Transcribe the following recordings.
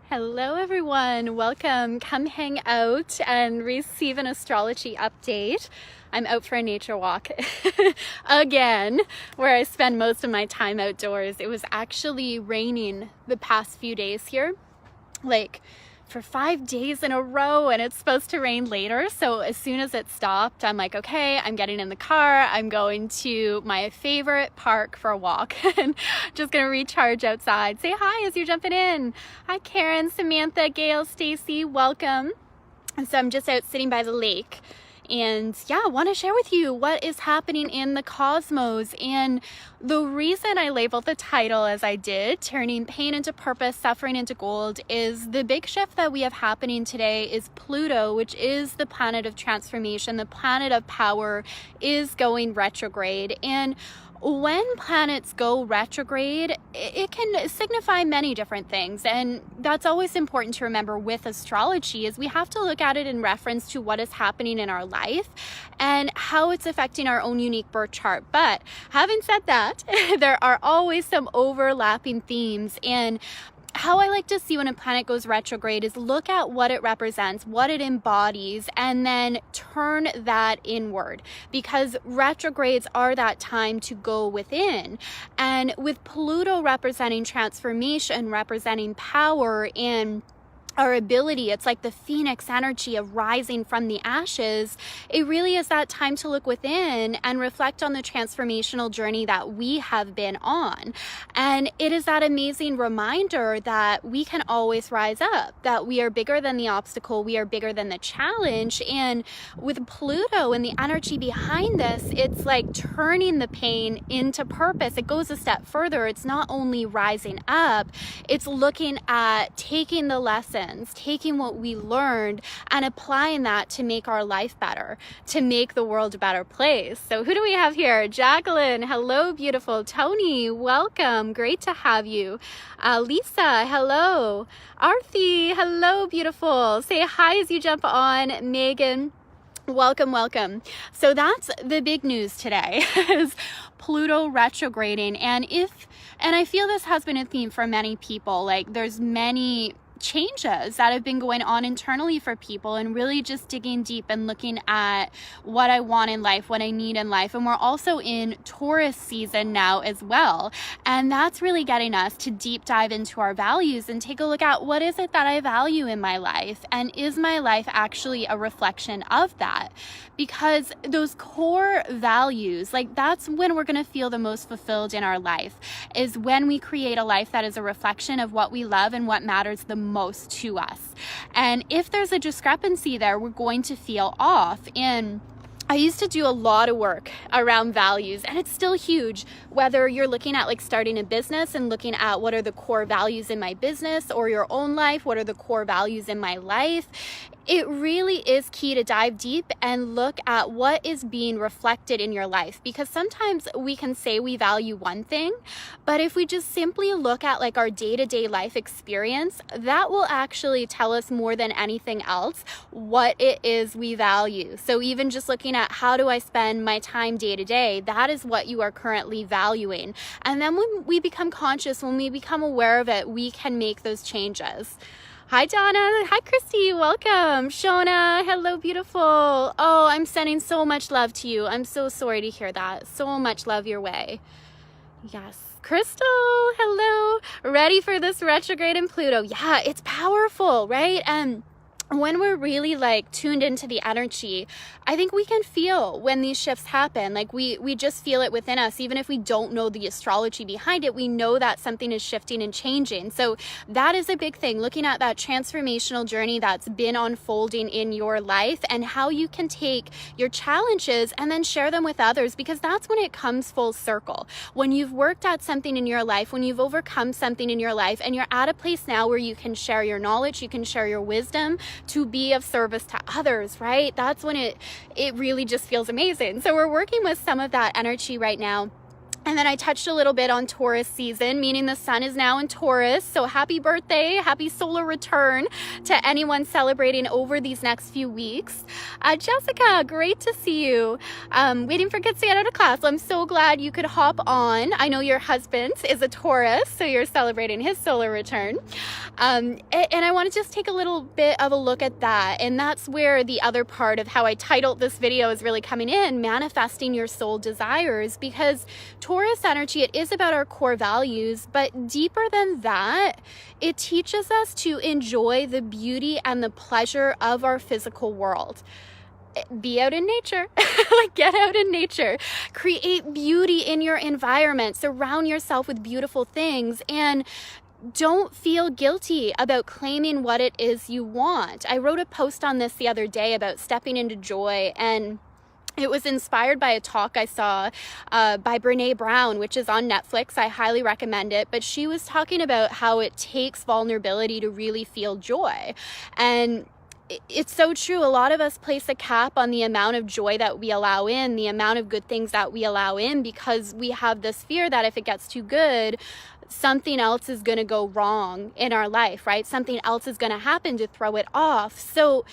Hello everyone, welcome. Come hang out and receive an astrology update. I'm out for a nature walk again, where I spend most of my time outdoors. It was actually raining the past few days here, like for 5 days in a row, and it's supposed to rain later. So as soon as it stopped, I'm like, okay, I'm getting in the car. I'm going to my favorite park for a walk and just gonna recharge outside. Say hi as you're jumping in. Hi, Karen, Samantha, Gail, Stacy, welcome. And so I'm just out sitting by the lake. And yeah, I want to share with you what is happening in the cosmos. And the reason I labeled the title as I did, Turning Pain into Purpose, Suffering into Gold, is the big shift that we have happening today is Pluto, which is the planet of transformation, the planet of power, is going retrograde. And when planets go retrograde, it can signify many different things. And that's always important to remember with astrology is we have to look at it in reference to what is happening in our life and how it's affecting our own unique birth chart. But having said that, there are always some overlapping themes. And how I like to see when a planet goes retrograde is look at what it represents, what it embodies, and then turn that inward, because retrogrades are that time to go within. And with Pluto representing transformation, representing power and our ability, it's like the phoenix energy of rising from the ashes. It really is that time to look within and reflect on the transformational journey that we have been on. And it is that amazing reminder that we can always rise up, that we are bigger than the obstacle, we are bigger than the challenge. And with Pluto and the energy behind this, it's like turning the pain into purpose. It goes a step further. It's not only rising up, it's looking at taking the lessons, taking what we learned and applying that to make our life better, to make the world a better place. So who do we have here? Jacqueline, hello, beautiful. Tony, welcome. Great to have you. Lisa, hello. Arthi, hello, beautiful. Say hi as you jump on. Megan, welcome, welcome. So that's the big news today is Pluto retrograding. And I feel this has been a theme for many people. Like there's many changes that have been going on internally for people, and really just digging deep and looking at what I want in life, what I need in life. And we're also in Taurus season now as well. And that's really getting us to deep dive into our values and take a look at what is it that I value in my life? And is my life actually a reflection of that? Because those core values, like that's when we're going to feel the most fulfilled in our life, is when we create a life that is a reflection of what we love and what matters the most to us. And if there's a discrepancy there, we're going to feel off. And I used to do a lot of work around values, and it's still huge, whether you're looking at like starting a business and looking at what are the core values in my business, or your own life, what are the core values in my life. It really is key to dive deep and look at what is being reflected in your life, because sometimes we can say we value one thing, but if we just simply look at like our day-to-day life experience, that will actually tell us more than anything else what it is we value. So even just looking at how do I spend my time day to day, that is what you are currently valuing. And then when we become conscious, when we become aware of it, we can make those changes. Hi, Donna. Hi, Christy. Welcome. Shona. Hello, beautiful. Oh, I'm sending so much love to you. I'm so sorry to hear that. So much love your way. Yes. Crystal, hello. Ready for this retrograde in Pluto? Yeah, it's powerful, right? And when we're really like tuned into the energy, I think we can feel when these shifts happen. Like we just feel it within us. Even if we don't know the astrology behind it, we know that something is shifting and changing. So that is a big thing, looking at that transformational journey that's been unfolding in your life and how you can take your challenges and then share them with others, because that's when it comes full circle. When you've worked at something in your life, when you've overcome something in your life, and you're at a place now where you can share your knowledge, you can share your wisdom, to be of service to others, right? That's when it really just feels amazing. So we're working with some of that energy right now. And then I touched a little bit on Taurus season, meaning the sun is now in Taurus. So happy birthday, happy solar return to anyone celebrating over these next few weeks. Jessica, great to see you. Waiting for kids to get out of class. I'm so glad you could hop on. I know your husband is a Taurus, so you're celebrating his solar return. And I want to just take a little bit of a look at that. And that's where the other part of how I titled this video is really coming in, manifesting your soul desires, because Taurus energy, it is about our core values, but deeper than that, it teaches us to enjoy the beauty and the pleasure of our physical world. Be out in nature, like get out in nature, create beauty in your environment, surround yourself with beautiful things, and don't feel guilty about claiming what it is you want. I wrote a post on this the other day about stepping into joy, and it was inspired by a talk I saw by Brene Brown, which is on Netflix. I highly recommend it. But she was talking about how it takes vulnerability to really feel joy. And it's so true. A lot of us place a cap on the amount of joy that we allow in, the amount of good things that we allow in, because we have this fear that if it gets too good, something else is going to go wrong in our life, right? Something else is going to happen to throw it off. So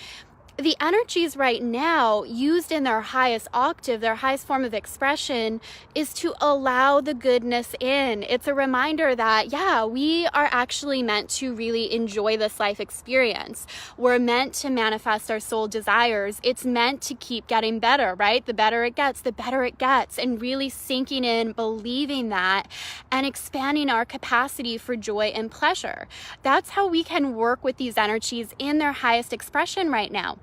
the energies right now used in their highest octave, their highest form of expression, is to allow the goodness in. It's a reminder that, yeah, we are actually meant to really enjoy this life experience. We're meant to manifest our soul desires. It's meant to keep getting better, right? The better it gets, the better it gets. And really sinking in, believing that, and expanding our capacity for joy and pleasure. That's how we can work with these energies in their highest expression right now.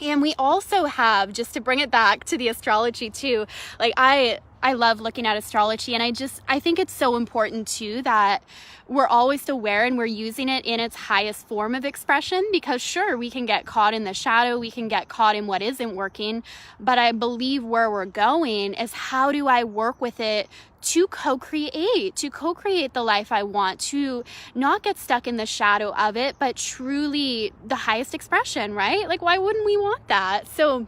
And we also have, just to bring it back to the astrology too, like I love looking at astrology, and I think it's so important too that we're always aware and we're using it in its highest form of expression, because sure, we can get caught in the shadow, we can get caught in what isn't working, but I believe where we're going is, how do I work with it to co-create the life I want, to not get stuck in the shadow of it, but truly the highest expression, right? Like, why wouldn't we want that? So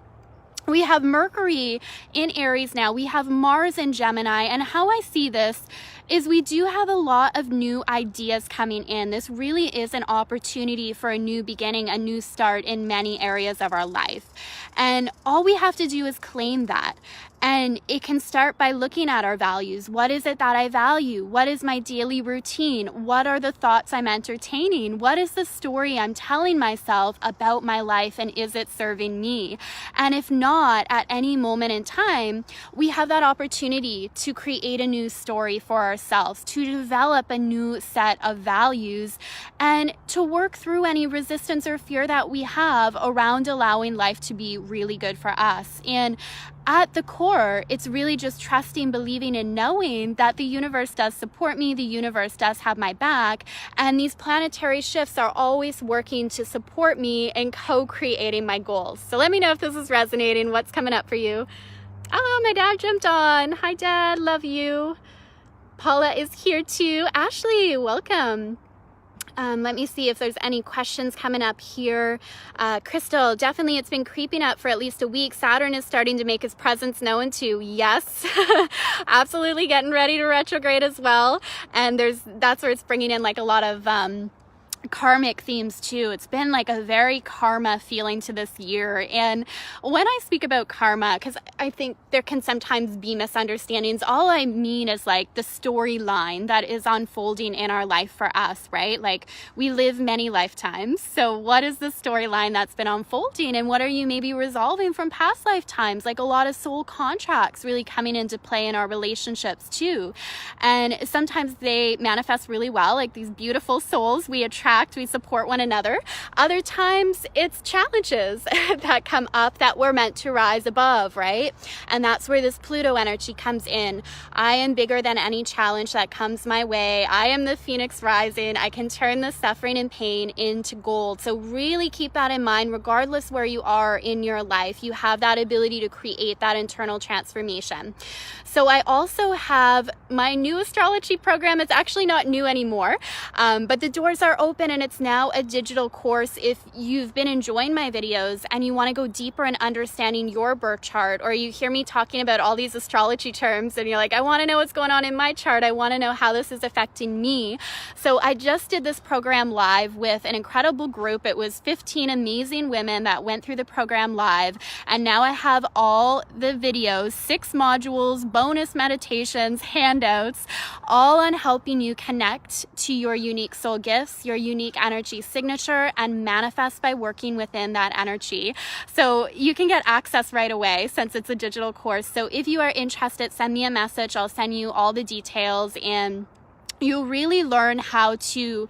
we have Mercury in Aries now, we have Mars in Gemini, and how I see this is we do have a lot of new ideas coming in. This really is an opportunity for a new beginning, a new start in many areas of our life. And all we have to do is claim that. And it can start by looking at our values. What is it that I value? What is my daily routine? What are the thoughts I'm entertaining? What is the story I'm telling myself about my life, and is it serving me? And if not, at any moment in time, we have that opportunity to create a new story for ourselves, to develop a new set of values, and to work through any resistance or fear that we have around allowing life to be really good for us. And at the core, it's really just trusting, believing, and knowing that the universe does support me, the universe does have my back, and these planetary shifts are always working to support me in co-creating my goals. So let me know if this is resonating, what's coming up for you. Oh, my dad jumped on. Hi, Dad, love you. Paula is here too. Ashley, welcome. Let me see if there's any questions coming up here. Crystal, definitely it's been creeping up for at least a week. Saturn is starting to make his presence known too. Yes, absolutely getting ready to retrograde as well. And that's where it's bringing in like a lot of karmic themes too. It's been like a very karma feeling to this year. And when I speak about karma, because I think there can sometimes be misunderstandings, all I mean is like the storyline that is unfolding in our life for us, right? Like, we live many lifetimes. So what is the storyline that's been unfolding, and what are you maybe resolving from past lifetimes? Like, a lot of soul contracts really coming into play in our relationships too. And sometimes they manifest really well, like these beautiful souls we attract, we support one another. Other times it's challenges that come up that we're meant to rise above, right? And that's where this Pluto energy comes in. I am bigger than any challenge that comes my way. I am the phoenix rising. I can turn the suffering and pain into gold. So really keep that in mind. Regardless where you are in your life, you have that ability to create that internal transformation. So I also have my new astrology program. It's actually not new anymore, but the doors are open, and it's now a digital course. If you've been enjoying my videos and you want to go deeper in understanding your birth chart, or you hear me talking about all these astrology terms and you're like, I want to know what's going on in my chart, I want to know how this is affecting me. So I just did this program live with an incredible group. It was 15 amazing women that went through the program live, and now I have all the videos, 6 modules, bonus meditations, handouts, all on helping you connect to your unique soul gifts, your unique energy signature and manifest by working within that energy. So you can get access right away since it's a digital course. So if you are interested, send me a message. I'll send you all the details, and you'll really learn how to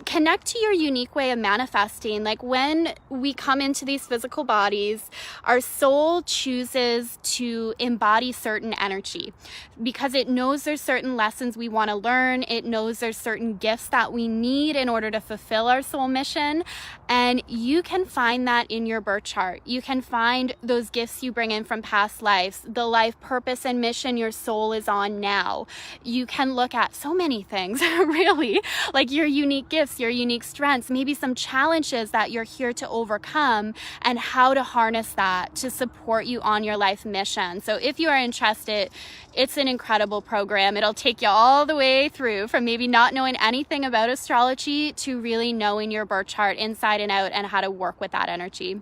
connect to your unique way of manifesting. Like when we come into these physical bodies, our soul chooses to embody certain energy because it knows there's certain lessons we want to learn. It knows there's certain gifts that we need in order to fulfill our soul mission. And you can find that in your birth chart. You can find those gifts you bring in from past lives, the life purpose and mission your soul is on now. You can look at so many things, really, like your unique gifts, your unique strengths, maybe some challenges that you're here to overcome, and how to harness that to support you on your life mission. So if you are interested, it's an incredible program. It'll take you all the way through from maybe not knowing anything about astrology to really knowing your birth chart inside and out and how to work with that energy.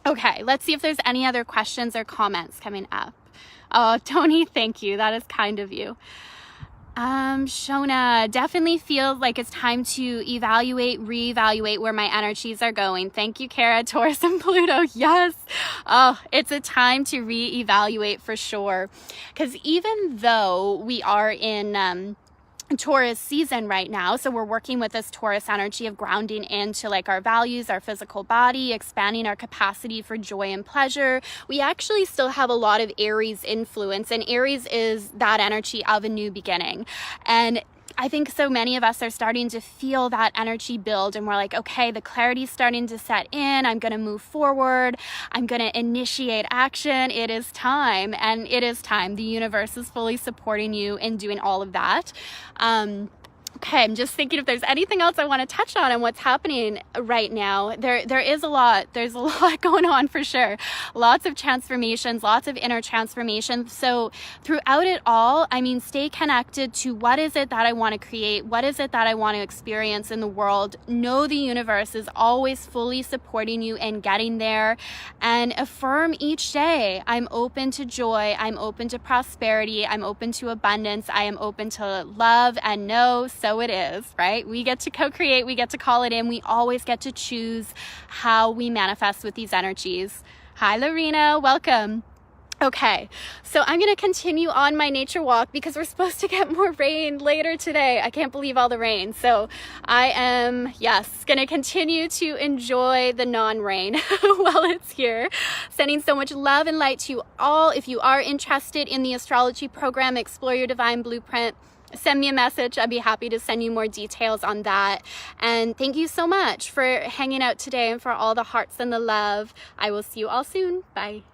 Okay, let's see if there's any other questions or comments coming up. Oh, Tony, thank you. That is kind of you. Shona, definitely feels like it's time to reevaluate where my energies are going. Thank you, Kara, Taurus and Pluto. Yes. Oh, it's a time to reevaluate for sure. Because even though we are in, Taurus season right now, so we're working with this Taurus energy of grounding into like our values, our physical body, expanding our capacity for joy and pleasure. We actually still have a lot of Aries influence, and Aries is that energy of a new beginning. And I think so many of us are starting to feel that energy build, and we're like, okay, the clarity's starting to set in. I'm going to move forward. I'm going to initiate action. It is time, and it is time. The universe is fully supporting you in doing all of that. Okay, I'm just thinking if there's anything else I want to touch on and what's happening right now. There is a lot. There's a lot going on for sure. Lots of transformations, lots of inner transformations. So throughout it all, I mean, stay connected to what is it that I want to create? What is it that I want to experience in the world? Know the universe is always fully supporting you in getting there, and affirm each day, I'm open to joy. I'm open to prosperity. I'm open to abundance. I am open to love and know. So it is, right? We get to co-create, we get to call it in, we always get to choose how we manifest with these energies. Hi, Lorena, welcome. Okay, so I'm going to continue on my nature walk because we're supposed to get more rain later today. I can't believe all the rain. So I am, yes, going to continue to enjoy the non-rain while it's here. Sending so much love and light to you all. If you are interested in the astrology program, Explore Your Divine Blueprint, send me a message. I'd be happy to send you more details on that. And thank you so much for hanging out today and for all the hearts and the love. I will see you all soon. Bye.